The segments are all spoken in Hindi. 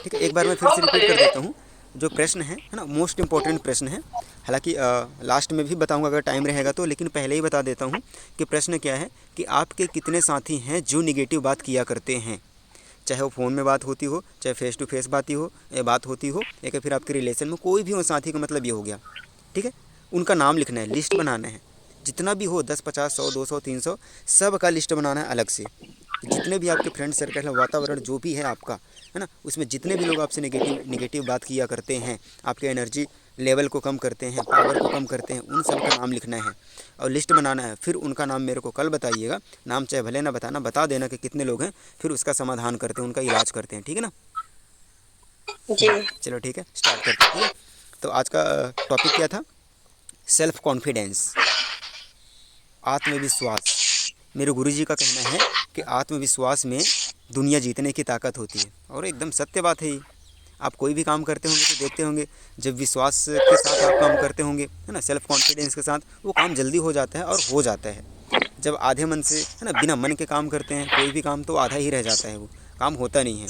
ठीक है, एक बार मैं फिर से रिपीट कर देता हूँ। जो प्रश्न है ना, मोस्ट इम्पोर्टेंट प्रश्न है। हालांकि लास्ट में भी बताऊंगा अगर टाइम रहेगा तो, लेकिन पहले ही बता देता हूँ कि प्रश्न क्या है कि आपके कितने साथी हैं जो निगेटिव बात किया करते हैं। चाहे वो फ़ोन में बात होती हो, चाहे फेस टू फेस बात होती हो, या फिर आपके रिलेशन में कोई भी हो साथी का मतलब ये हो गया। ठीक है, उनका नाम लिखना है, लिस्ट बनाना है, जितना भी हो 10 50 100 200 300 सब का लिस्ट बनाना है अलग से। जितने भी आपके फ्रेंड सर्कल है, वातावरण जो भी है आपका, है ना, उसमें जितने भी लोग आपसे नेगेटिव नेगेटिव बात किया करते हैं, आपके एनर्जी लेवल को कम करते हैं, पावर को कम करते हैं, उन सब का नाम लिखना है और लिस्ट बनाना है। फिर उनका नाम मेरे को कल बताइएगा, नाम चाहे भले ना बताना, बता देना कि कितने लोग हैं, फिर उसका समाधान करते हैं, उनका इलाज करते हैं। ठीक है ना। जी। चलो ठीक है, स्टार्ट करते हैं। ठीक है, तो आज का टॉपिक क्या था? सेल्फ कॉन्फिडेंस, आत्मविश्वास। मेरे गुरुजी का कहना है कि आत्मविश्वास में दुनिया जीतने की ताकत होती है, और एकदम सत्य बात है ये। आप कोई भी काम करते होंगे तो देखते होंगे, जब विश्वास के साथ आप काम करते होंगे, है ना, सेल्फ कॉन्फिडेंस के साथ, वो काम जल्दी हो जाता है और हो जाता है। जब आधे मन से, है ना, बिना मन के काम करते हैं कोई भी काम, तो आधा ही रह जाता है, वो काम होता नहीं है।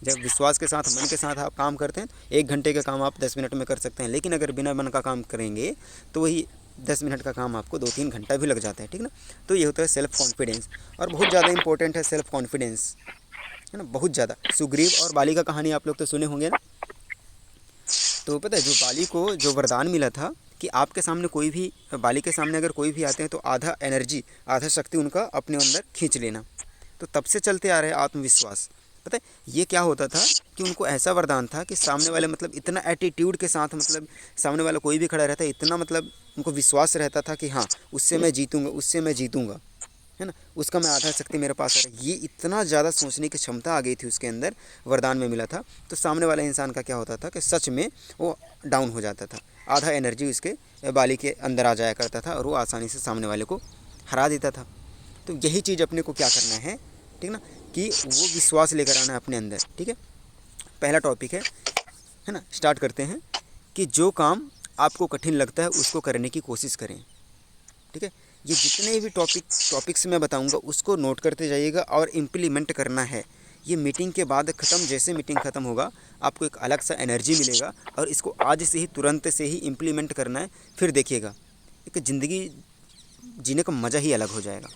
जब विश्वास के साथ, मन के साथ आप काम करते हैं, 1 घंटे का काम आप 10 मिनट में कर सकते हैं, लेकिन अगर बिना मन का काम करेंगे तो वही 10 मिनट का काम आपको 2 3 घंटा भी लग जाता है। ठीक ना। तो ये होता है सेल्फ कॉन्फिडेंस, और बहुत ज़्यादा इंपॉर्टेंट है सेल्फ कॉन्फिडेंस, है ना, बहुत ज़्यादा। सुग्रीव और बाली का कहानी आप लोग तो सुने होंगे ना। तो पता है, जो बाली को जो वरदान मिला था कि आपके सामने कोई भी, बाली के सामने अगर कोई भी आते हैं तो आधा एनर्जी, आधा शक्ति उनका अपने अंदर खींच लेना। तो तब से चलते आ रहे हैं आत्मविश्वास। पता है ये क्या होता था कि उनको ऐसा वरदान था कि सामने वाले, मतलब इतना एटीट्यूड के साथ, मतलब सामने वाला कोई भी खड़ा रहता है, इतना मतलब उनको विश्वास रहता था कि हाँ, उससे मैं जीतूंगा, उससे मैं जीतूंगा, है ना, उसका मैं आधा शक्ति मेरे पास है। ये इतना ज़्यादा सोचने की क्षमता आ गई थी उसके अंदर, वरदान में मिला था। तो सामने वाला इंसान का क्या होता था कि सच में वो डाउन हो जाता था, आधा एनर्जी उसके बाली के अंदर आ जाया करता था, और वो आसानी से सामने वाले को हरा देता था। तो यही चीज़ अपने को क्या करना है, ठीक ना, कि वो विश्वास लेकर आना है अपने अंदर। ठीक है, पहला टॉपिक है ना, स्टार्ट करते हैं कि जो काम आपको कठिन लगता है उसको करने की कोशिश करें। ठीक है, ये जितने भी टॉपिक्स मैं बताऊंगा उसको नोट करते जाइएगा और इम्प्लीमेंट करना है। ये मीटिंग के बाद ख़त्म, जैसे मीटिंग ख़त्म होगा आपको एक अलग सा एनर्जी मिलेगा, और इसको आज से ही, तुरंत से ही इम्प्लीमेंट करना है। फिर देखिएगा एक ज़िंदगी जीने का मज़ा ही अलग हो जाएगा।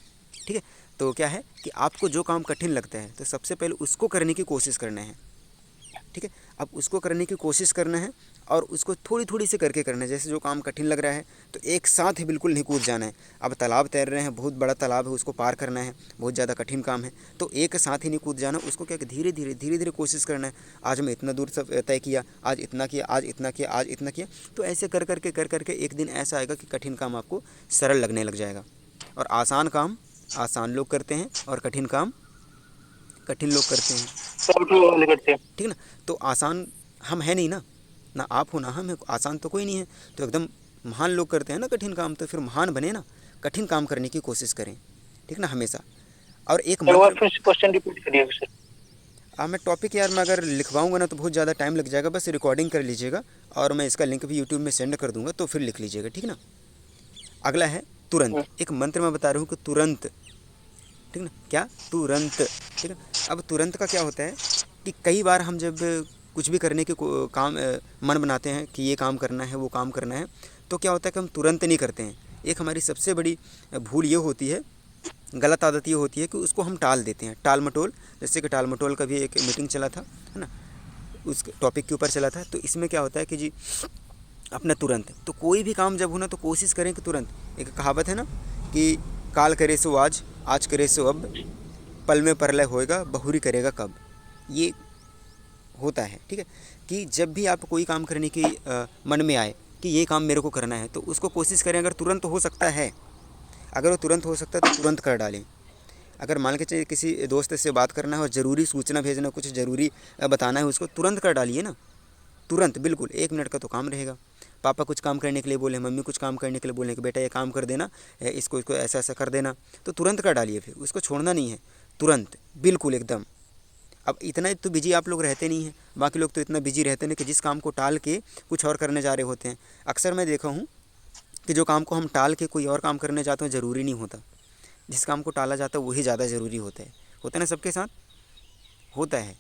ठीक है, तो क्या है कि आपको जो काम कठिन लगता है तो सबसे पहले उसको करने की कोशिश करना है। ठीक है, अब उसको करने की कोशिश करना है, और उसको थोड़ी थोड़ी से करके करना है। जैसे जो काम कठिन लग रहा है तो एक साथ ही बिल्कुल नहीं कूद जाना है। अब तालाब तैर रहे हैं, बहुत बड़ा तालाब है, उसको पार करना है, बहुत ज़्यादा कठिन काम है, तो एक साथ ही नहीं कूद जाना, उसको क्या कि धीरे धीरे कोशिश करना है। आज मैं इतना दूर सब तय किया, आज इतना किया, आज इतना किया, आज इतना किया, तो ऐसे कर करके एक दिन ऐसा आएगा कि कठिन काम आपको सरल लगने लग जाएगा। और आसान काम आसान लोग करते हैं, और कठिन काम कठिन लोग करते हैं। कंप्यूटर वाले करते हैं। ठीक ना। तो आसान हम है नहीं ना, ना आप हो ना हम है, आसान तो कोई नहीं है। तो एकदम महान लोग करते हैं ना कठिन काम, तो फिर महान बने ना, कठिन काम करने की कोशिश करें। ठीक ना, हमेशा। और एक एक बार मंत्र, फिर से क्वेश्चन रिपीट करिए सर। मैं टॉपिक यार मैं अगर लिखवाऊंगा ना तो बहुत ज़्यादा टाइम लग जाएगा, बस रिकॉर्डिंग कर लीजिएगा, और मैं इसका लिंक भी यूट्यूब में सेंड कर दूंगा, तो फिर लिख लीजिएगा। ठीक ना। अगला है तुरंत। एक मंत्र मैं बता रहा हूँ कि तुरंत, ठीक ना, क्या तुरंत। ठीक है, अब तुरंत का क्या होता है कि कई बार हम जब कुछ भी करने के काम मन बनाते हैं कि ये काम करना है, वो काम करना है, तो क्या होता है कि हम तुरंत नहीं करते हैं। एक हमारी सबसे बड़ी भूल ये होती है, गलत आदत ये होती है कि उसको हम टाल देते हैं, टाल मटोल। जैसे कि टाल मटोल का भी एक मीटिंग चला था, है ना, उस टॉपिक के ऊपर चला था। तो इसमें क्या होता है कि जी, अपना तुरंत, तो कोई भी काम जब होना तो कोशिश करें कि तुरंत। एक कहावत है ना कि काल करे सो आज, आज करे सो अब, पल में परलय होएगा, बहुरी करेगा कब। ये होता है। ठीक है, कि जब भी आप कोई काम करने की मन में आए कि ये काम मेरे को करना है, तो उसको कोशिश करें, अगर तुरंत हो सकता है, अगर वो तुरंत हो सकता है तो तुरंत कर डालें। अगर मान के चलिए किसी दोस्त से बात करना है और ज़रूरी सूचना भेजना, कुछ ज़रूरी बताना है उसको, तुरंत कर डालिए ना, तुरंत, बिल्कुल 1 मिनट का तो काम रहेगा। पापा कुछ काम करने के लिए बोले, मम्मी कुछ काम करने के लिए बोले कि बेटा ये काम कर देना, इसको इसको ऐसा ऐसा कर देना, तो तुरंत कर डालिए, फिर उसको छोड़ना नहीं है, तुरंत, बिल्कुल एकदम। अब इतना तो बिजी आप लोग रहते नहीं हैं, बाकी लोग तो इतना बिजी रहते हैं कि जिस काम को टाल के कुछ और करने जा रहे होते हैं। अक्सर मैं देखा हूँ कि जो काम को हम टाल के कोई और काम करने जाते हैं ज़रूरी नहीं होता, जिस काम को टाला जाता है वही ज़्यादा ज़रूरी होता है ना, सबके साथ होता है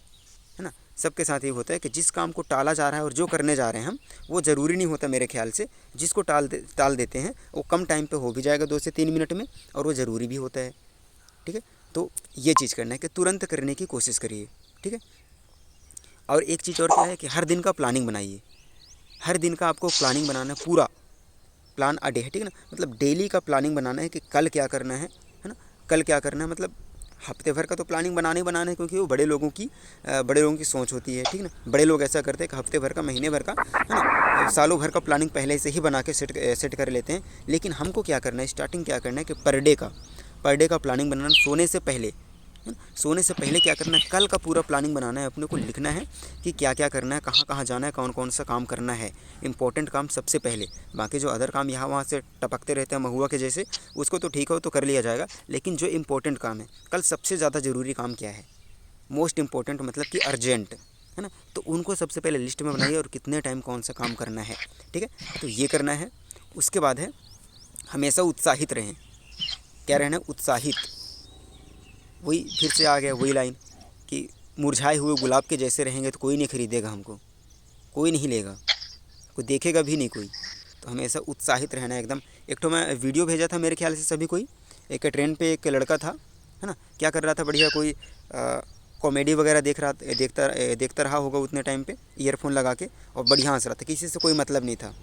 ना। सबके साथ ये होता है कि जिस काम को टाला जा रहा है और जो करने जा रहे हैं हम, वो ज़रूरी नहीं होता मेरे ख्याल से। जिसको टाल देते हैं वो कम टाइम पे हो भी जाएगा 2 से 3 मिनट में, और वो ज़रूरी भी होता है। ठीक है, तो ये चीज़ करना है कि तुरंत करने की कोशिश करिए। ठीक है, और एक चीज़ और क्या है कि हर दिन का प्लानिंग बनाइए। हर दिन का आपको प्लानिंग बनाना है, पूरा प्लान अ डे है, ठीक है ना। मतलब डेली का प्लानिंग बनाना है कि कल क्या करना है ना। कल क्या करना है, मतलब हफ्ते भर का तो प्लानिंग बनाना ही बनाना है, क्योंकि वो बड़े लोगों की सोच होती है, ठीक है ना। बड़े लोग ऐसा करते हैं कि हफ्ते भर का, महीने भर का, है ना, सालों भर का प्लानिंग पहले से ही बना के सेट कर लेते हैं। लेकिन हमको क्या करना है, स्टार्टिंग क्या करना है कि पर डे का प्लानिंग बनाना, सोने से पहले, है ना। सोने से पहले क्या करना है, कल का पूरा प्लानिंग बनाना है, अपने को लिखना है कि क्या क्या करना है, कहाँ कहाँ जाना है, कौन कौन सा काम करना है। इंपॉर्टेंट काम सबसे पहले, बाकी जो अदर काम यहाँ वहाँ से टपकते रहते हैं महुआ के जैसे, उसको तो ठीक हो तो कर लिया जाएगा। लेकिन जो इम्पोर्टेंट काम है, कल सबसे ज़्यादा ज़रूरी काम क्या है, मोस्ट इम्पॉर्टेंट मतलब कि अर्जेंट, है ना, तो उनको सबसे पहले लिस्ट में बनाइए और कितने टाइम कौन सा काम करना है। ठीक है, तो ये करना है। उसके बाद है, हमेशा उत्साहित रहें। क्या रहना है, उत्साहित। वही फिर से आ गया वही लाइन कि मुरझाए हुए गुलाब के जैसे रहेंगे तो कोई नहीं खरीदेगा हमको, कोई नहीं लेगा, कोई देखेगा भी नहीं कोई। तो हमेशा उत्साहित रहना है एकदम। एक तो मैं वीडियो भेजा था मेरे ख्याल से सभी कोई, एक ट्रेन पे एक लड़का था, है ना, क्या कर रहा था, बढ़िया कोई कॉमेडी वगैरह देखता रहा होगा उतने टाइम पे, ईयरफोन लगा के, और बढ़िया हंस रहा था, किसी से कोई मतलब नहीं था,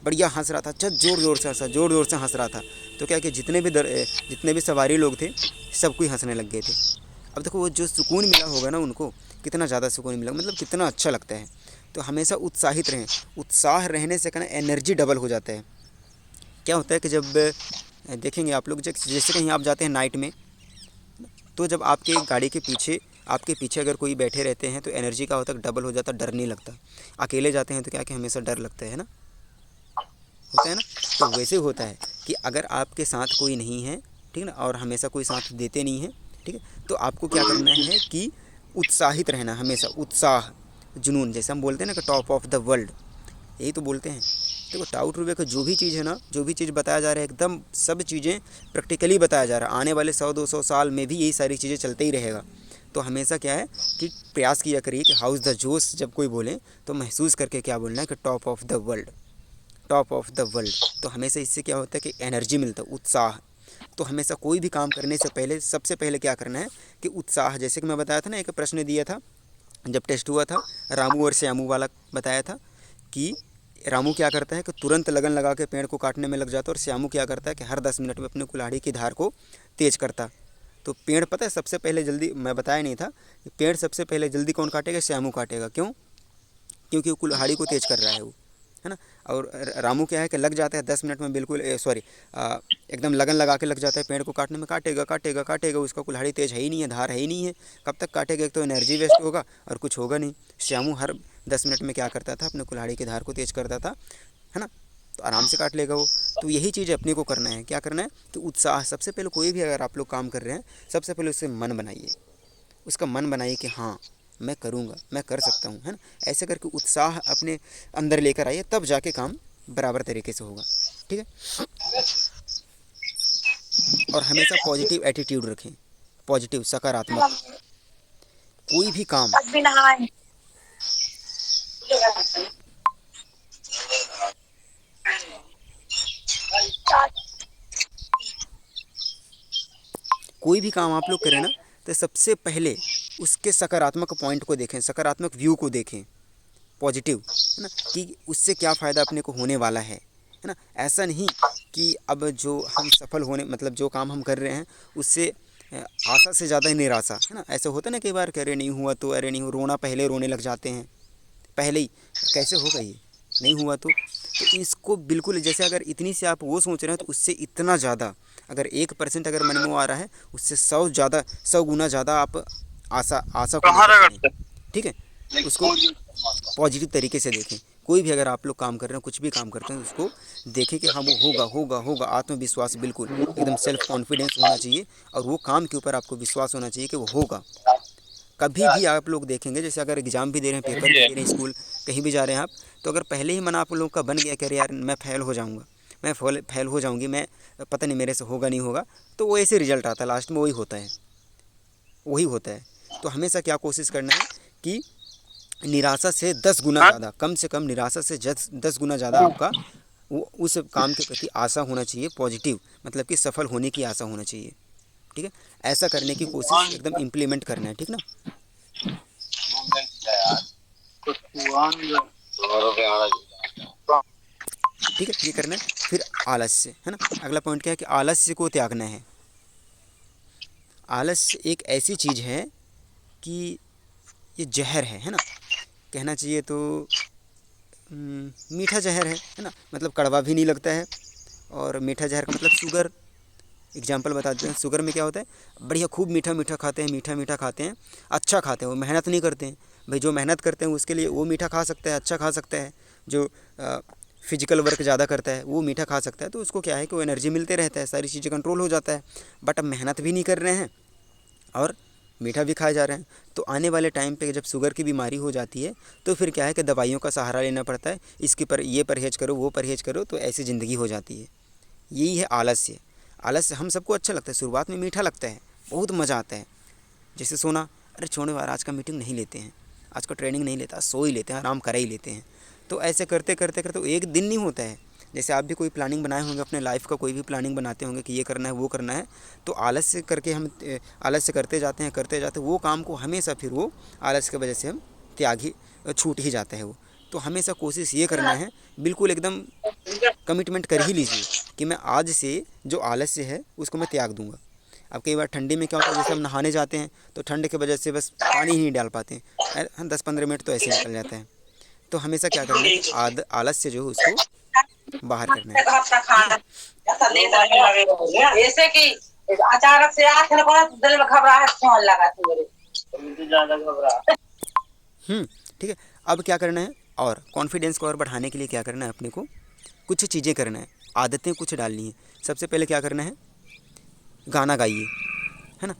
बढ़िया हंस रहा था, अच्छा ज़ोर ज़ोर से हंस रहा था। तो क्या कि जितने भी सवारी लोग थे, सब कोई हंसने लग गए थे। अब देखो वो जो सुकून मिला होगा ना उनको, कितना ज़्यादा सुकून मिला, मतलब कितना अच्छा लगता है। तो हमेशा उत्साहित रहें। उत्साह रहने से कहना एनर्जी डबल हो जाता है। क्या होता है कि जब देखेंगे आप लोग, जैसे कहीं आप जाते हैं नाइट में, तो जब आपके पीछे अगर कोई बैठे रहते हैं तो एनर्जी का होता है डबल हो जाता, डर नहीं लगता। अकेले जाते हैं तो क्या कि हमेशा डर लगता है ना, होता है ना। तो वैसे होता है कि अगर आपके साथ कोई नहीं है, ठीक है ना, और हमेशा कोई साथ देते नहीं है, ठीक है, तो आपको क्या करना है कि उत्साहित रहना, हमेशा उत्साह, जुनून, जैसे हम बोलते हैं ना कि टॉप ऑफ द वर्ल्ड, यही तो बोलते हैं। देखो टाउट रूबे का जो भी चीज़ है ना, जो भी चीज़ बताया जा रहा है, एकदम सब चीज़ें प्रैक्टिकली बताया जा रहा है। आने वाले 100-200 साल में भी यही सारी चीज़ें चलते ही रहेगा। तो हमेशा क्या है कि प्रयास किया करिए कि हाउस द जोश जब कोई बोले तो महसूस करके क्या बोलना है कि top of the world, top of the world. तो हमेशा इससे क्या होता है कि एनर्जी मिलता है, उत्साह। तो हमेशा कोई भी काम करने से पहले सबसे पहले क्या करना है कि उत्साह, जैसे कि मैं बताया था ना, एक प्रश्न दिया था जब टेस्ट हुआ था, रामू और श्यामू वाला बताया था कि रामू क्या करता है कि तुरंत लगन लगा के पेड़ को काटने में लग जाता है, और श्यामू क्या करता है कि हर 10 मिनट में अपने कुल्हाड़ी की धार को तेज करता। तो पेड़ पता है सबसे पहले जल्दी, मैं बताया नहीं था, पेड़ सबसे पहले जल्दी कौन काटेगा, श्यामू काटेगा। क्यों? क्योंकि वो कुल्हाड़ी को तेज कर रहा है वो, है ना। और रामू क्या है कि लग जाता है 10 मिनट में, बिल्कुल सॉरी, एकदम लगन लगा के लग जाता है पेड़ को काटने में, काटेगा काटेगा काटेगा, उसका कुल्हाड़ी तेज है ही नहीं है, धार है ही नहीं है, कब तक काटेगा, एक तो एनर्जी वेस्ट होगा और कुछ होगा नहीं। श्यामू हर 10 मिनट में क्या करता था, अपने कुल्हाड़ी की धार को तेज करता था, है ना, तो आराम से काट लेगा वो। तो यही चीज़ अपने को करना है, क्या करना है, तो उत्साह। सबसे पहले कोई भी अगर आप लोग काम कर रहे हैं, सबसे पहले उससे मन बनाइए, उसका मन बनाइए कि हाँ मैं करूँगा, मैं कर सकता हूँ, है ना। ऐसे करके उत्साह अपने अंदर लेकर आइए, तब जाके काम बराबर तरीके से होगा। ठीक है, और हमेशा पॉजिटिव एटीट्यूड रखें, पॉजिटिव, सकारात्मक। कोई भी काम, आज भी नहाए। कोई भी काम आप लोग करें ना, तो सबसे पहले उसके सकारात्मक पॉइंट को देखें, सकारात्मक व्यू को देखें, पॉजिटिव, है ना, कि उससे क्या फ़ायदा अपने को होने वाला है ना। ऐसा नहीं कि अब जो हम सफल होने, मतलब जो काम हम कर रहे हैं उससे आशा से ज़्यादा ही निराशा, है ना। ऐसा होता है ना कई बार कि अरे नहीं हुआ तो, अरे नहीं हो, रोना, पहले रोने लग जाते हैं पहले ही, कैसे होगा ये, नहीं हुआ तो इसको बिल्कुल, जैसे अगर इतनी से आप वो सोच रहे हैं तो उससे इतना ज़्यादा, अगर 1% अगर मन में वो आ रहा है, उससे 100 गुना ज़्यादा आप आशा आशा को कहाँ लेकर चलें। रगड़ते? ठीक है, उसको पॉजिटिव तरीके से देखें। कोई भी अगर आप लोग काम कर रहे हैं, कुछ भी काम करते हैं, उसको देखें कि हाँ वो होगा होगा होगा। आत्मविश्वास, बिल्कुल एकदम सेल्फ कॉन्फिडेंस होना चाहिए, और वो काम के ऊपर आपको विश्वास होना चाहिए कि वो होगा। कभी भी आप लोग देखेंगे, जैसे अगर एग्ज़ाम भी दे रहे हैं, पेपर भी दे रहे हैं, स्कूल कहीं भी जा रहे हैं आप, तो अगर पहले ही मन आप लोगों का बन गया कि अरे यार मैं फ़ेल हो जाऊँगा, मैं फेल हो जाऊँगी, मैं पता नहीं मेरे से होगा नहीं होगा, तो वो ऐसे रिजल्ट आता है, लास्ट में वही होता है, वही होता है। तो हमेशा क्या कोशिश करना है कि निराशा से 10 गुना हाँ। ज़्यादा, कम से कम निराशा से 10 गुना ज़्यादा आपका वो उस काम के प्रति आशा होना चाहिए, पॉजिटिव, मतलब कि सफल होने की आशा होना चाहिए। ठीक है, ऐसा करने की कोशिश एकदम इम्प्लीमेंट करना है, ठीक ना। ठीक है, ये करना है। फिर आलस्य, है ना, अगला पॉइंट क्या है कि आलस्य को त्यागना है। आलस्य एक ऐसी चीज़ है कि ये जहर है ना, कहना चाहिए तो मीठा जहर है ना, मतलब कड़वा भी नहीं लगता है। और मीठा जहर का मतलब शुगर, एग्जाम्पल बता देते हैं। शुगर में क्या होता है, बढ़िया खूब मीठा मीठा खाते हैं, मीठा मीठा खाते हैं, अच्छा खाते हैं, वो मेहनत नहीं करते हैं। भाई जो मेहनत करते हैं उसके लिए वो मीठा खा सकता है, अच्छा खा सकता है। जो फिजिकल वर्क ज़्यादा करता है वो मीठा खा सकता है, तो उसको क्या है कि वो एनर्जी मिलते रहता है, सारी चीज़ें कंट्रोल हो जाता है। बट अब मेहनत भी नहीं कर रहे हैं और मीठा भी खाए जा रहे हैं, तो आने वाले टाइम पे जब शुगर की बीमारी हो जाती है तो फिर क्या है कि दवाइयों का सहारा लेना पड़ता है। इसके पर ये परहेज़ करो, वो परहेज़ करो, तो ऐसी ज़िंदगी हो जाती है। यही है आलस्य। आलस्य हम सबको अच्छा लगता है, शुरुआत में मीठा लगता है, बहुत मज़ा आता है। जैसे सोना, अरे छोड़ो यार आज का मीटिंग नहीं लेते हैं, आज का ट्रेनिंग नहीं लेता, सो ही लेते हैं, आराम कर ही लेते हैं। तो ऐसे करते करते करते वो एक दिन नहीं होता है। जैसे आप भी कोई प्लानिंग बनाए होंगे अपने लाइफ का, कोई भी प्लानिंग बनाते होंगे कि ये करना है वो करना है, तो आलस्य करके हम आलस्य करते जाते हैं, करते जाते हैं, वो काम को हमेशा फिर वो आलस्य की वजह से हम त्याग ही छूट ही जाता है वो। तो हमेशा कोशिश ये करना है, बिल्कुल एकदम कमिटमेंट कर ही लीजिए कि मैं आज से जो आलस्य है उसको मैं त्याग दूंगा। अब कई बार ठंडी में क्या होता है, जैसे हम नहाने जाते हैं तो ठंड की वजह से बस पानी ही नहीं डाल पाते हैं, 10-15 मिनट तो ऐसे ही निकल जाता है। तो हमेशा क्या करना है कि आलस्य जो है उसको बाहर करना है, ठीक है। ऐसे कि अचानक से आंख में पड़ा तो दिल में घबराहट होने लगा थी मेरे, मुझे ज्यादा घबराहट। ठीक है, अब क्या करना है, और कॉन्फिडेंस को और बढ़ाने के लिए क्या करना है, अपने को कुछ चीज़ें करना है, आदतें कुछ डालनी है। सबसे पहले क्या करना है, गाना गाइए, है ना।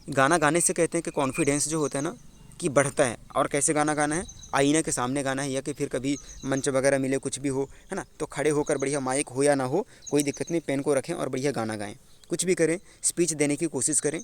गाना गाने से कहते हैं कि कॉन्फिडेंस जो होता है ना कि बढ़ता है। और कैसे गाना गाना है, आईने के सामने गाना है, या कि फिर कभी मंच वगैरह मिले कुछ भी हो, है ना, तो खड़े होकर बढ़िया, माइक हो या ना हो कोई दिक्कत नहीं, पेन को रखें और बढ़िया गाना गाएं। कुछ भी करें, स्पीच देने की कोशिश करें,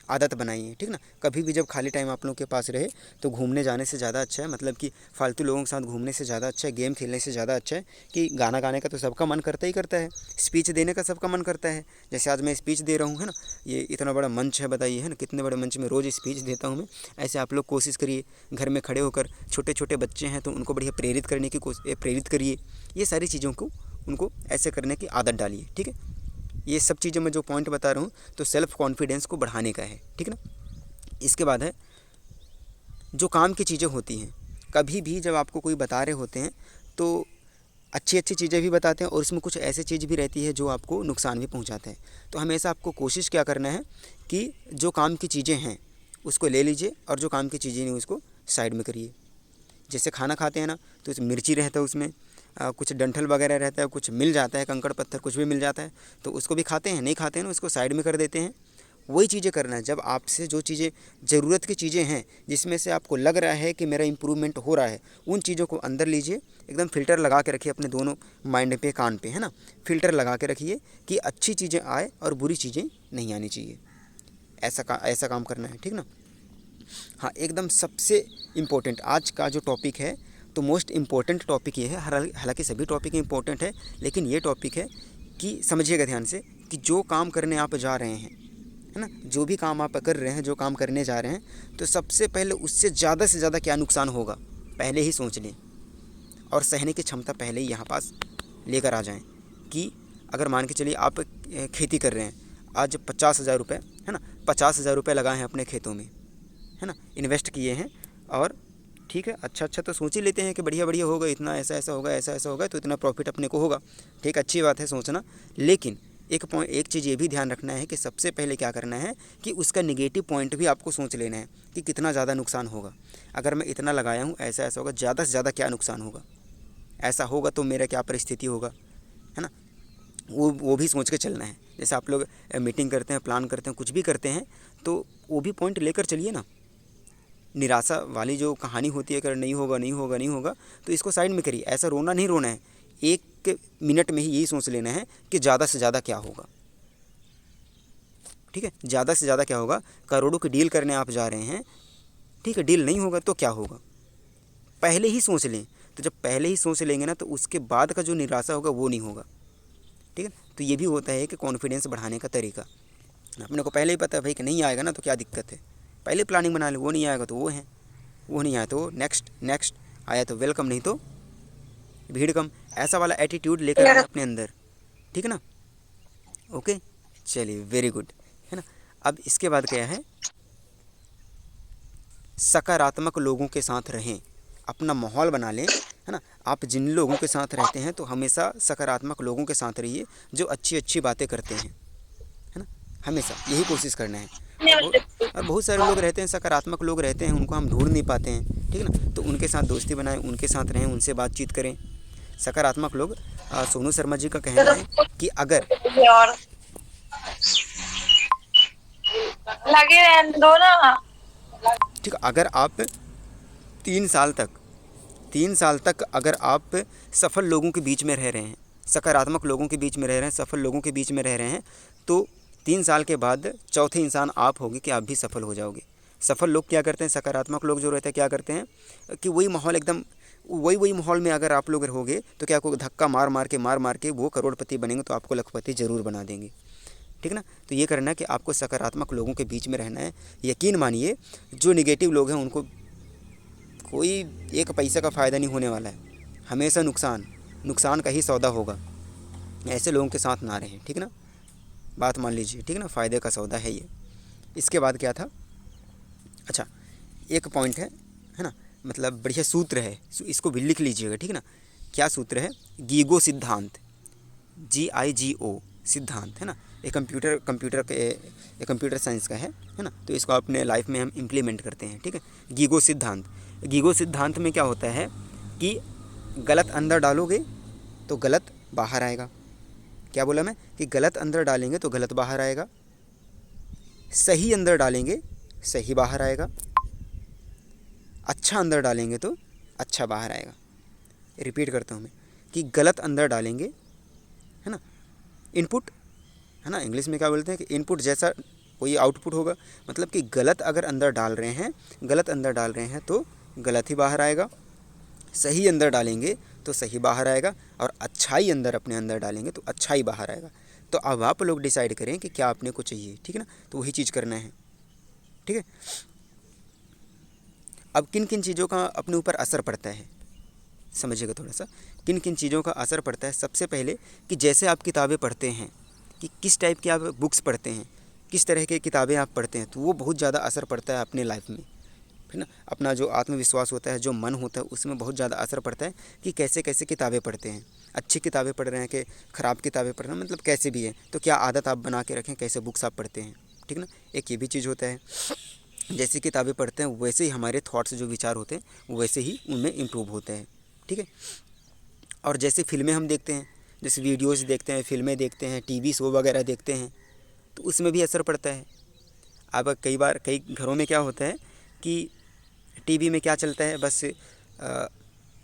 आदत बनाइए, ठीक ना। कभी भी जब खाली टाइम आप लोगों के पास रहे तो घूमने जाने से ज़्यादा अच्छा है, मतलब कि फालतू लोगों के साथ घूमने से ज़्यादा अच्छा है, गेम खेलने से ज़्यादा अच्छा है कि गाना गाने का तो सबका मन करता ही करता है, स्पीच देने का सबका मन करता है। जैसे आज मैं स्पीच दे रहा हूँ, है ना, ये इतना बड़ा मंच है, बताइए, है ना, कितने बड़े मंच में रोज़ स्पीच देता हूँ मैं। ऐसे आप लोग कोशिश करिए, घर में खड़े होकर, छोटे छोटे बच्चे हैं तो उनको बढ़िया प्रेरित करने की प्रेरित करिए। ये सारी चीज़ों को उनको ऐसे करने की आदत डालिए, ठीक है। ये सब चीज़ें मैं जो पॉइंट बता रहा हूँ तो सेल्फ़ कॉन्फिडेंस को बढ़ाने का है, ठीक ना। इसके बाद है जो काम की चीज़ें होती हैं, कभी भी जब आपको कोई बता रहे होते हैं तो अच्छी अच्छी चीज़ें भी बताते हैं और इसमें कुछ ऐसी चीज़ भी रहती है जो आपको नुकसान भी पहुंचाते हैं। तो हमेशा आपको कोशिश क्या करना है कि जो काम की चीज़ें हैं उसको ले लीजिए और जो काम की चीज़ें नहीं उसको साइड में करिए। जैसे खाना खाते हैं ना तो उसमें मिर्ची रहता है, उसमें कुछ डंठल वगैरह रहता है, कुछ मिल जाता है, कंकड़ पत्थर कुछ भी मिल जाता है, तो उसको भी खाते हैं, नहीं खाते हैं ना उसको साइड में कर देते हैं। वही चीज़ें करना है, जब आपसे जो चीज़ें ज़रूरत की चीज़ें हैं जिसमें से आपको लग रहा है कि मेरा इम्प्रूवमेंट हो रहा है, उन चीज़ों को अंदर लीजिए। एकदम फ़िल्टर लगा के रखिए अपने दोनों माइंड पे, कान पे, है ना, फ़िल्टर लगा के रखिए कि अच्छी चीज़ें आए और बुरी चीज़ें नहीं आनी चाहिए। ऐसा काम करना है, ठीक ना। हाँ, एकदम सबसे इम्पोर्टेंट आज का जो टॉपिक है, तो मोस्ट इम्पोर्टेंट टॉपिक ये है, हालांकि सभी टॉपिक इम्पोर्टेंट है, लेकिन ये टॉपिक है कि समझिएगा ध्यान से कि जो काम करने आप जा रहे हैं, है ना, जो भी काम आप कर रहे हैं, जो काम करने जा रहे हैं, तो सबसे पहले उससे ज़्यादा से ज़्यादा क्या नुकसान होगा पहले ही सोच लें और सहने की क्षमता पहले ही यहाँ पास लेकर आ जाएं। कि अगर मान के चलिए आप खेती कर रहे हैं, आज 50,000 रुपये, है ना, 50,000 रुपये लगाए हैं अपने खेतों में, है ना, इन्वेस्ट किए हैं, और ठीक है, अच्छा अच्छा तो सोच ही लेते हैं कि बढ़िया बढ़िया होगा, इतना ऐसा ऐसा होगा, ऐसा ऐसा होगा, तो इतना प्रॉफिट अपने को होगा। ठीक, अच्छी बात है सोचना, लेकिन एक चीज़ ये भी ध्यान रखना है कि सबसे पहले क्या करना है कि उसका निगेटिव पॉइंट भी आपको सोच लेना है कि कितना ज़्यादा नुकसान होगा। अगर मैं इतना लगाया हूँ, ऐसा ऐसा होगा, ज़्यादा से ज़्यादा क्या नुकसान होगा, ऐसा होगा तो मेरा क्या परिस्थिति होगा, है ना, वो भी सोच के चलना है। जैसे आप लोग मीटिंग करते हैं, प्लान करते हैं, कुछ भी करते हैं, तो वो भी पॉइंट लेकर चलिए ना। निराशा वाली जो कहानी होती है, अगर नहीं होगा नहीं होगा नहीं होगा, तो इसको साइड में करिए। ऐसा रोना नहीं रोना है, 1 मिनट में ही यही सोच लेना है कि ज़्यादा से ज़्यादा क्या होगा। ठीक है, ज़्यादा से ज़्यादा क्या होगा, करोड़ों की डील करने आप जा रहे हैं, ठीक है, डील नहीं होगा तो क्या होगा, पहले ही सोच लें। तो जब पहले ही सोच लेंगे ना तो उसके बाद का जो निराशा होगा वो नहीं होगा। ठीक है, तो ये भी होता है कि कॉन्फिडेंस बढ़ाने का तरीका। अपने को पहले ही पता है भाई कि नहीं आएगा ना तो क्या दिक्कत है, पहले प्लानिंग बना ले। वो नहीं आएगा तो वो है, वो नहीं आया तो नेक्स्ट नेक्स्ट, आया तो वेलकम, नहीं तो भीड़ कम। ऐसा वाला एटीट्यूड लेकर आना अपने अंदर। ठीक है ना। ओके, चलिए, वेरी गुड, है ना। अब इसके बाद क्या है, सकारात्मक लोगों के साथ रहें, अपना माहौल बना लें, है ना। आप जिन लोगों के साथ रहते हैं तो हमेशा सकारात्मक लोगों के साथ रहिए जो अच्छी अच्छी बातें करते हैं, है ना। हमेशा यही कोशिश करना है। और बहुत सारे लोग रहते हैं, सकारात्मक लोग रहते हैं, उनको हम ढूंढ नहीं पाते हैं। ठीक है ना, तो उनके साथ दोस्ती बनाएं, उनके साथ रहें, उनसे बातचीत करें, सकारात्मक लोग। सोनू शर्मा जी का कहना है कि अगर और लगे रहने दो ना। ठीक है, अगर आप 3 साल तक 3 साल तक अगर आप सफल लोगों के बीच में रह रहे हैं, सकारात्मक लोगों के बीच में रह रहे हैं, सफल लोगों के बीच में रह रहे हैं, तो 3 साल के बाद चौथे इंसान आप होंगे कि आप भी सफल हो जाओगे। सफल लोग क्या करते हैं, सकारात्मक लोग जो रहते हैं क्या करते हैं कि वही माहौल एकदम वही माहौल में अगर आप लोग रहोगे तो क्या आपको धक्का मार मार के वो करोड़पति बनेंगे तो आपको लखपति ज़रूर बना देंगे। ठीक है ना। तो ये करना है कि आपको सकारात्मक लोगों के बीच में रहना है। यकीन मानिए, जो निगेटिव लोग हैं उनको कोई एक पैसे का फ़ायदा नहीं होने वाला है, हमेशा नुकसान का ही सौदा होगा। ऐसे लोगों के साथ ना रहें। ठीक है ना, बात मान लीजिए। ठीक है ना, फ़ायदे का सौदा है ये। इसके बाद क्या था, अच्छा, एक पॉइंट है ना, मतलब बढ़िया सूत्र है, इसको भी लिख लीजिएगा। ठीक है ना, क्या सूत्र है, गीगो सिद्धांत, GIGO सिद्धांत, है ना। ये कंप्यूटर साइंस का है ना। तो इसको अपने लाइफ में हम इम्प्लीमेंट करते हैं। ठीक है, गीगो सिद्धांत में क्या होता है कि गलत अंदर डालोगे तो गलत बाहर आएगा। क्या बोला मैं, कि गलत अंदर डालेंगे तो गलत बाहर आएगा, सही अंदर डालेंगे सही बाहर आएगा, अच्छा अंदर डालेंगे तो अच्छा बाहर आएगा। रिपीट करता हूँ मैं, कि गलत अंदर डालेंगे, है ना, इनपुट, है ना, इंग्लिश में क्या बोलते हैं कि इनपुट जैसा कोई आउटपुट होगा। मतलब कि गलत अगर अंदर डाल रहे हैं तो गलत ही बाहर आएगा, सही अंदर डालेंगे तो सही बाहर आएगा, और अच्छाई अंदर अपने अंदर डालेंगे तो अच्छाई बाहर आएगा। तो अब आप लोग डिसाइड करें कि क्या आपने को चाहिए। ठीक है ना, तो वही चीज़ करना है। ठीक है, अब किन किन चीज़ों का अपने ऊपर असर पड़ता है समझिएगा थोड़ा सा, किन किन चीज़ों का असर पड़ता है। सबसे पहले कि जैसे आप किताबें पढ़ते हैं, कि किस टाइप की आप बुक्स पढ़ते हैं, किस तरह की किताबें आप पढ़ते हैं, तो वो बहुत ज़्यादा असर पड़ता है अपने लाइफ में, है ना। अपना जो आत्मविश्वास होता है, जो मन होता है, उसमें बहुत ज़्यादा असर पड़ता है कि कैसे कैसे किताबें पढ़ते हैं। अच्छी किताबें पढ़ रहे हैं कि ख़राब किताबें पढ़ रहे हैं, मतलब कैसे भी है, तो क्या आदत आप बना के रखें, कैसे बुक्स आप पढ़ते हैं। ठीक ना, एक ये भी चीज़ होता है। जैसी किताबें पढ़ते हैं वैसे ही हमारे थॉट्स जो विचार होते हैं वैसे ही उनमें इम्प्रूव होते हैं। ठीक है, और जैसे फिल्में हम देखते हैं, जैसे वीडियोज़ देखते हैं, फिल्में देखते हैं, TV शो वगैरह देखते हैं, तो उसमें भी असर पड़ता है। अब कई घरों में क्या होता है कि TV में क्या चलता है, बस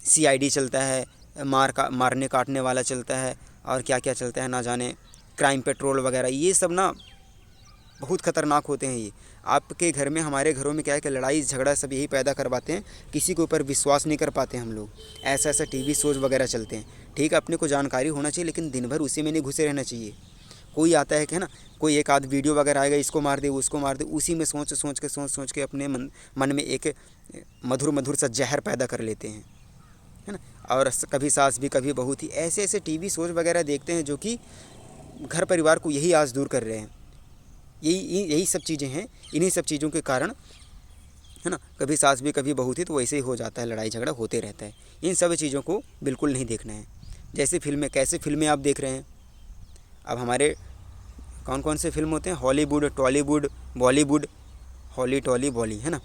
CID चलता है, मारने काटने वाला चलता है, और क्या क्या चलता है ना जाने, क्राइम पेट्रोल वगैरह, ये सब ना बहुत ख़तरनाक होते हैं। ये आपके घर में, हमारे घरों में क्या है कि लड़ाई झगड़ा सब यही पैदा करवाते हैं, किसी के ऊपर विश्वास नहीं कर पाते हम लोग। ऐसा ऐसा TV शोज़ वगैरह चलते हैं। ठीक है, अपने को जानकारी होना चाहिए, लेकिन दिन भर उसी में नहीं घुसे रहना चाहिए। कोई आता है कि, है ना, कोई एक आध वीडियो वगैरह आएगा, इसको मार दे उसको मार दे, उसी में सोच के अपने मन में एक मधुर सा जहर पैदा कर लेते हैं, है ना। और कभी सास भी कभी बहू थी, ऐसे ऐसे TV शोज़ वगैरह देखते हैं जो कि घर परिवार को यही आज दूर कर रहे हैं। यही सब चीज़ें हैं। इन्हीं सब चीज़ों के कारण, है ना, कभी सास भी कभी बहू थी, तो वैसे ही हो जाता है, लड़ाई झगड़ा होते रहता है। इन सब चीज़ों को बिल्कुल नहीं देखना है। जैसे कैसे फिल्में आप देख रहे हैं, अब हमारे कौन कौन से फिल्म होते हैं, हॉलीवुड, टॉलीवुड, बॉलीवुड, हॉली टॉली बॉली, है ना,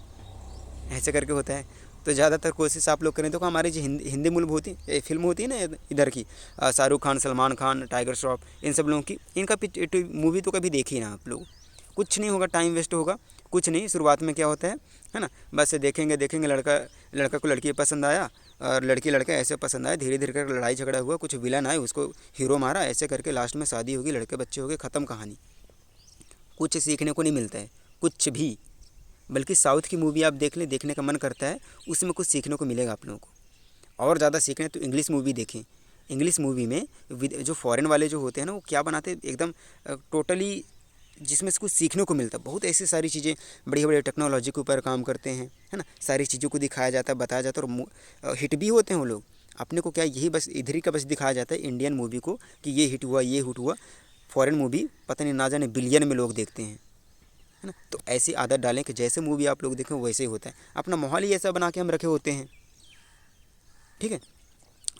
ऐसे करके होता है। तो ज़्यादातर कोशिश आप लोग करें तो हमारी जो हिंदी मूलभूत फिल्म होती है ना इधर की, शाहरुख खान, सलमान खान, टाइगर श्रॉफ, इन सब लोगों की, इनका मूवी तो कभी देखिए ना आप लोग। कुछ नहीं होगा, टाइम वेस्ट होगा, कुछ नहीं। शुरुआत में क्या होता है ना, बस देखेंगे, लड़का को लड़की पसंद आया, और लड़की लड़का ऐसे पसंद आया, धीरे धीरे करके लड़ाई झगड़ा हुआ, कुछ विलन आए, उसको हीरो मारा, ऐसे करके लास्ट में शादी होगी, लड़के बच्चे हो गए, ख़त्म कहानी। कुछ सीखने को नहीं मिलता है, कुछ भी। बल्कि साउथ की मूवी आप देख लें, देखने का मन करता है, उसमें कुछ सीखने को मिलेगा आप लोगों को। और ज़्यादा सीखना है तो इंग्लिश मूवी देखें। इंग्लिश मूवी में जो फॉरेन वाले जो होते हैं ना, वो क्या बनाते हैं एकदम टोटली, जिसमें से कुछ सीखने को मिलता है। बहुत ऐसी सारी चीज़ें, बढ़िया बढ़िया टेक्नोलॉजी के ऊपर काम करते हैं, है ना। सारी चीज़ों को दिखाया जाता है, बताया जाता है, और हिट भी होते हैं वो लोग। अपने को क्या यही बस इधर ही का बस दिखाया जाता है इंडियन मूवी को कि ये हिट हुआ, ये हिट हुआ। फॉरेन मूवी पता नहीं ना जाने बिलियन में लोग देखते हैं, है ना। तो ऐसी आदत डालें कि जैसे मूवी आप लोग देखें वैसे ही होता है। अपना माहौल ही ऐसा बना के हम रखे होते हैं, ठीक है।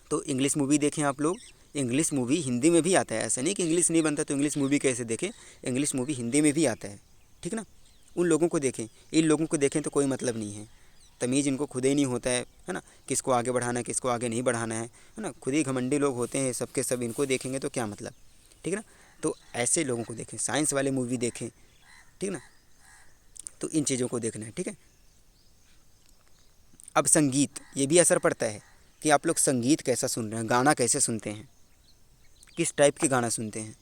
तो इंग्लिश मूवी देखें आप लोग। इंग्लिश मूवी हिंदी में भी आता है, ऐसा नहीं कि इंग्लिश नहीं बनता तो इंग्लिश मूवी कैसे देखें। इंग्लिश मूवी हिंदी में भी आता है, ठीक ना। उन लोगों को देखें, इन लोगों को देखें तो कोई मतलब नहीं है। तमीज़ इनको खुद ही नहीं होता है ना। किसको आगे बढ़ाना है, किसको आगे नहीं बढ़ाना है ना। खुद ही घमंडी लोग होते हैं सबके सब, इनको देखेंगे तो क्या मतलब, ठीक है ना। तो ऐसे लोगों को देखें, साइंस वाले मूवी देखें, ठीक ना। तो इन चीज़ों को देखना है, ठीक है। अब संगीत, ये भी असर पड़ता है कि आप लोग संगीत कैसा सुन रहे हैं, गाना कैसे सुनते हैं, किस टाइप के गाना सुनते हैं,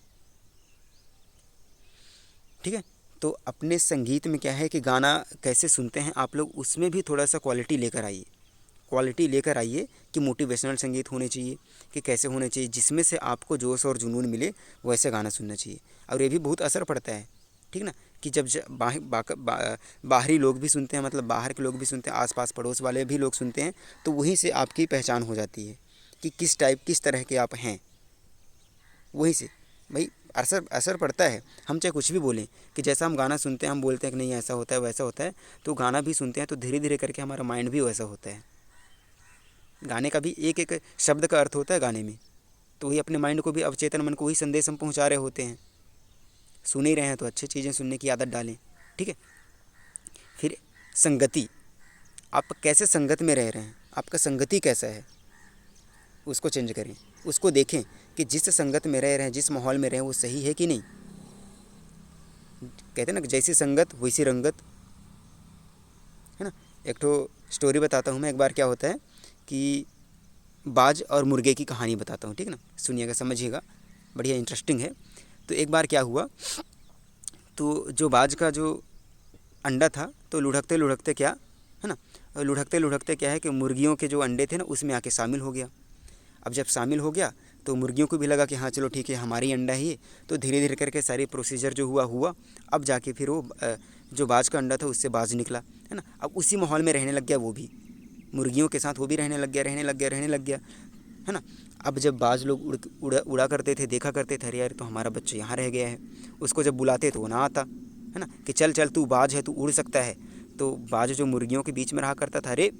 ठीक है। तो अपने संगीत में क्या है कि गाना कैसे सुनते हैं आप लोग, उसमें भी थोड़ा सा क्वालिटी लेकर आइए। क्वालिटी लेकर आइए कि मोटिवेशनल संगीत होने चाहिए, कि कैसे होने चाहिए, जिसमें से आपको जोश और जुनून मिले, वैसे गाना सुनना चाहिए। और ये भी बहुत असर पड़ता है, ठीक ना, कि जब बाहरी लोग भी सुनते हैं, मतलब बाहर के लोग भी सुनते हैं, आसपास पड़ोस वाले भी लोग सुनते हैं, तो वहीं से आपकी पहचान हो जाती है कि किस टाइप, किस तरह के आप हैं। वहीं से भाई असर असर पड़ता है। हम चाहे कुछ भी बोलें, कि जैसा हम गाना सुनते हैं हम बोलते हैं कि नहीं ऐसा होता है वैसा होता है, तो गाना भी सुनते हैं तो धीरे धीरे करके हमारा माइंड भी वैसा होता है। गाने का भी एक एक शब्द का अर्थ होता है गाने में, तो वही अपने माइंड को भी, अवचेतन मन को वही संदेश हम पहुंचा रहे होते हैं। सुन ही रहे हैं तो अच्छी चीज़ें सुनने की आदत डालें, ठीक है। फिर संगति, आप कैसे संगत में रह रहे हैं, आपका संगति कैसा है, उसको चेंज करें। उसको देखें कि जिस संगत में रह रहे हैं, जिस माहौल में रहे हैं, वो सही है कि नहीं। कहते हैं ना कि जैसी संगत वैसी रंगत, है ना। एक तो स्टोरी बताता हूँ मैं। एक बार क्या होता है कि बाज और मुर्गे की कहानी बताता हूँ, ठीक है ना। सुनिएगा, समझिएगा, बढ़िया इंटरेस्टिंग है। तो एक बार क्या हुआ, तो जो बाज का जो अंडा था, तो लुढ़कते लुढ़कते क्या, है ना, लुढ़कते लुढ़कते क्या है कि मुर्गियों के जो अंडे थे ना, उसमें आके शामिल हो गया। अब जब शामिल हो गया तो मुर्गियों को भी लगा कि हाँ चलो ठीक है, हमारी अंडा ही है। तो धीरे धीरे करके सारी प्रोसीजर जो हुआ, अब जाके फिर वो जो बाज का अंडा था उससे बाज निकला, है ना। अब उसी माहौल में रहने लग गया वो भी, मुर्गियों के साथ वो भी रहने लग गया, है ना। अब जब बाज लोग उड़ा करते थे, देखा करते थे, अरे यार तो हमारा बच्चा यहाँ रह गया है। उसको जब बुलाते तो वो ना आता, है ना, कि चल चल तू बाज है, तू उड़ सकता है। तो बाज जो मुर्गियों के बीच में रहा करता था, अरे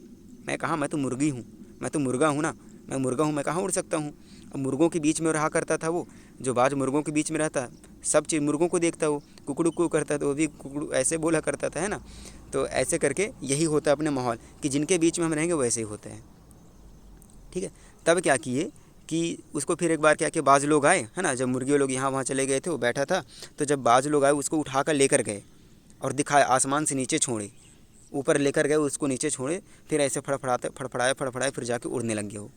मैं कहाँ, मैं तो मुर्गी हूँ, मैं तो मुर्गा हूँ ना, मैं मुर्गा हूँ, मैं कहाँ उड़ सकता हूँ। अब मुर्गों के बीच में रहा करता था वो, जो बाज मुर्गों के बीच में रहता, सब चीज़ मुर्गों को देखता, वो कुकड़ू को करता तो वो भी कुकड़ू ऐसे बोला करता था, है ना। तो ऐसे करके यही होता है अपने माहौल, कि जिनके बीच में हम रहेंगे वैसे ही होता है, ठीक है। तब क्या किए कि उसको फिर एक बार क्या कि बाज लोग आए, है ना, जब मुर्गियों लोग यहाँ वहाँ चले गए थे, वो बैठा था, तो जब बाज लोग आए उसको उठा कर लेकर गए और दिखाए, आसमान से नीचे छोड़े, ऊपर लेकर गए उसको, नीचे छोड़े, फिर ऐसे फड़फड़ाए फिर जाके उड़ने लग गया वो।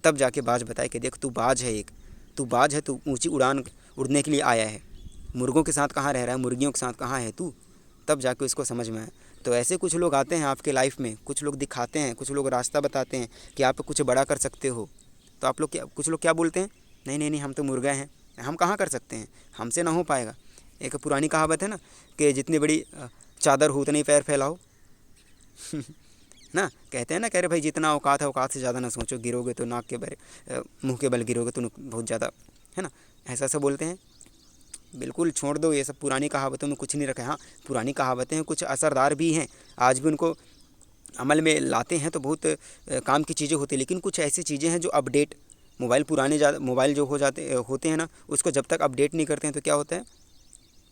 तब जाके बाज बताए कि देख तू बाज है, तू बाज है, तू ऊंची उड़ान उड़ने के लिए आया है, मुर्गों के साथ कहाँ रह रहा है, मुर्गियों के साथ कहाँ है तू। तब जाके उसको समझ में आया। तो ऐसे कुछ लोग आते हैं आपके लाइफ में, कुछ लोग दिखाते हैं, कुछ लोग रास्ता बताते हैं कि आप कुछ बड़ा कर सकते हो। तो आप लोग क्या, कुछ लोग क्या बोलते हैं, नहीं नहीं नहीं हम तो मुर्गा हैं, हम कहाँ कर सकते हैं, हमसे ना हो पाएगा। एक पुरानी कहावत है ना कि जितनी बड़ी चादर हो उतने ही पैर फैलाओ ना, कहते हैं ना, कह रहे भाई जितना औकात है औकात से ज़्यादा ना सोचो, गिरोगे तो नाक के मुंह के बल गिरोगे तो बहुत ज़्यादा, है ना, ऐसा ऐसा बोलते हैं। बिल्कुल छोड़ दो ये सब, पुरानी कहावतों में कुछ नहीं रखा है। हाँ, पुरानी कहावतें हैं, कुछ असरदार भी हैं, आज भी उनको अमल में लाते हैं तो बहुत काम की चीज़ें होती हैं। लेकिन कुछ ऐसी चीज़ें हैं जो अपडेट, मोबाइल जो हो जाते होते हैं ना, उसको जब तक अपडेट नहीं करते हैं तो क्या होता है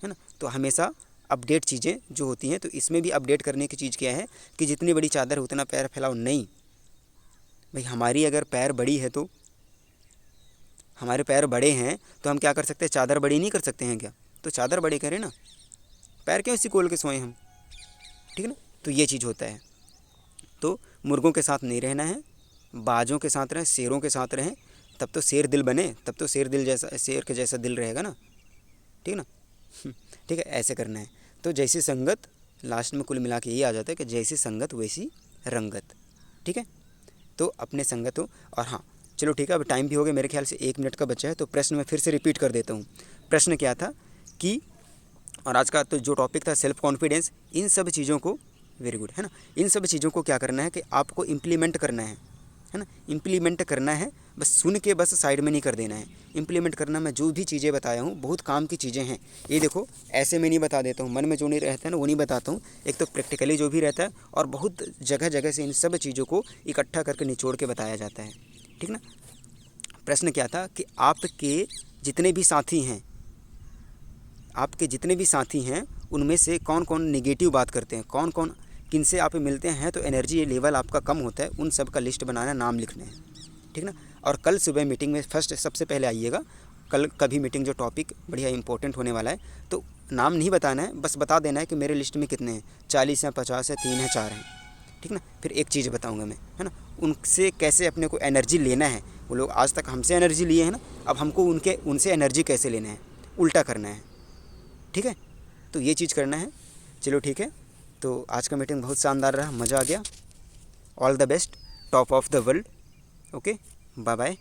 ना। तो हमेशा अपडेट चीज़ें जो होती हैं, तो इसमें भी अपडेट करने की चीज़ क्या है कि जितनी बड़ी चादर है उतना पैर फैलाओ। नहीं भाई, हमारी अगर पैर बड़ी है तो, हमारे पैर बड़े हैं तो हम क्या कर सकते हैं, चादर बड़ी नहीं कर सकते हैं क्या, तो चादर बड़ी करें ना, पैर क्यों इसी खोल के सोएं हम, ठीक है ना। तो ये चीज़ होता है। तो मुर्गों के साथ नहीं रहना है, बाजों के साथ रहें, शेरों के साथ रहें, तब तो शेर दिल बने, तब तो शेर के जैसा दिल रहेगा ना, ठीक है ना ठीक है, ऐसे करना है। तो जैसी संगत लास्ट में कुल मिला के यही आ जाता है कि जैसी संगत वैसी रंगत। ठीक है, तो अपने संगत हो। और हाँ चलो ठीक है, अब टाइम भी हो गया, मेरे ख्याल से 1 मिनट का बचा है, तो प्रश्न मैं फिर से रिपीट कर देता हूँ। प्रश्न क्या था कि, और आज का तो जो टॉपिक था सेल्फ कॉन्फिडेंस, इन सब चीज़ों को, वेरी गुड, है ना, इन सब चीज़ों को क्या करना है कि आपको इम्प्लीमेंट करना है ना, इम्प्लीमेंट करना है। बस सुन के बस साइड में नहीं कर देना है, इम्प्लीमेंट करना। मैं जो भी चीज़ें बताया हूँ बहुत काम की चीज़ें हैं। ये देखो ऐसे में नहीं बता देता हूँ, मन में जो नहीं रहता है ना वो नहीं बताता हूँ, एक तो प्रैक्टिकली जो भी रहता है, और बहुत जगह जगह से इन सब चीज़ों को इकट्ठा करके निचोड़ के बताया जाता है। ठीक ना। प्रश्न क्या था कि आपके जितने भी साथी हैं, आपके जितने भी साथी हैं उनमें से कौन कौन नेगेटिव बात करते हैं, कौन कौन किन से आप मिलते हैं तो एनर्जी लेवल आपका कम होता है, उन सब का लिस्ट बनाना, नाम लिखने हैं। ठीक ना। और कल सुबह मीटिंग में फर्स्ट सबसे पहले आइएगा। कल कभी मीटिंग जो टॉपिक बढ़िया इंपॉर्टेंट होने वाला है, तो नाम नहीं बताना है, बस बता देना है कि मेरे लिस्ट में कितने हैं, 40 हैं, 50 है, 3 है, 4 हैं। ठीक ना। फिर एक चीज़ बताऊंगा मैं, है ना, उनसे कैसे अपने को एनर्जी लेना है। वो लोग आज तक हमसे एनर्जी लिए हैं ना, अब हमको उनसे एनर्जी कैसे लेना है, उल्टा करना है। ठीक है, तो ये चीज़ करना है। चलो ठीक है, तो आज का मीटिंग बहुत शानदार रहा, मज़ा आ गया। All the best, top of the world. Okay, bye bye.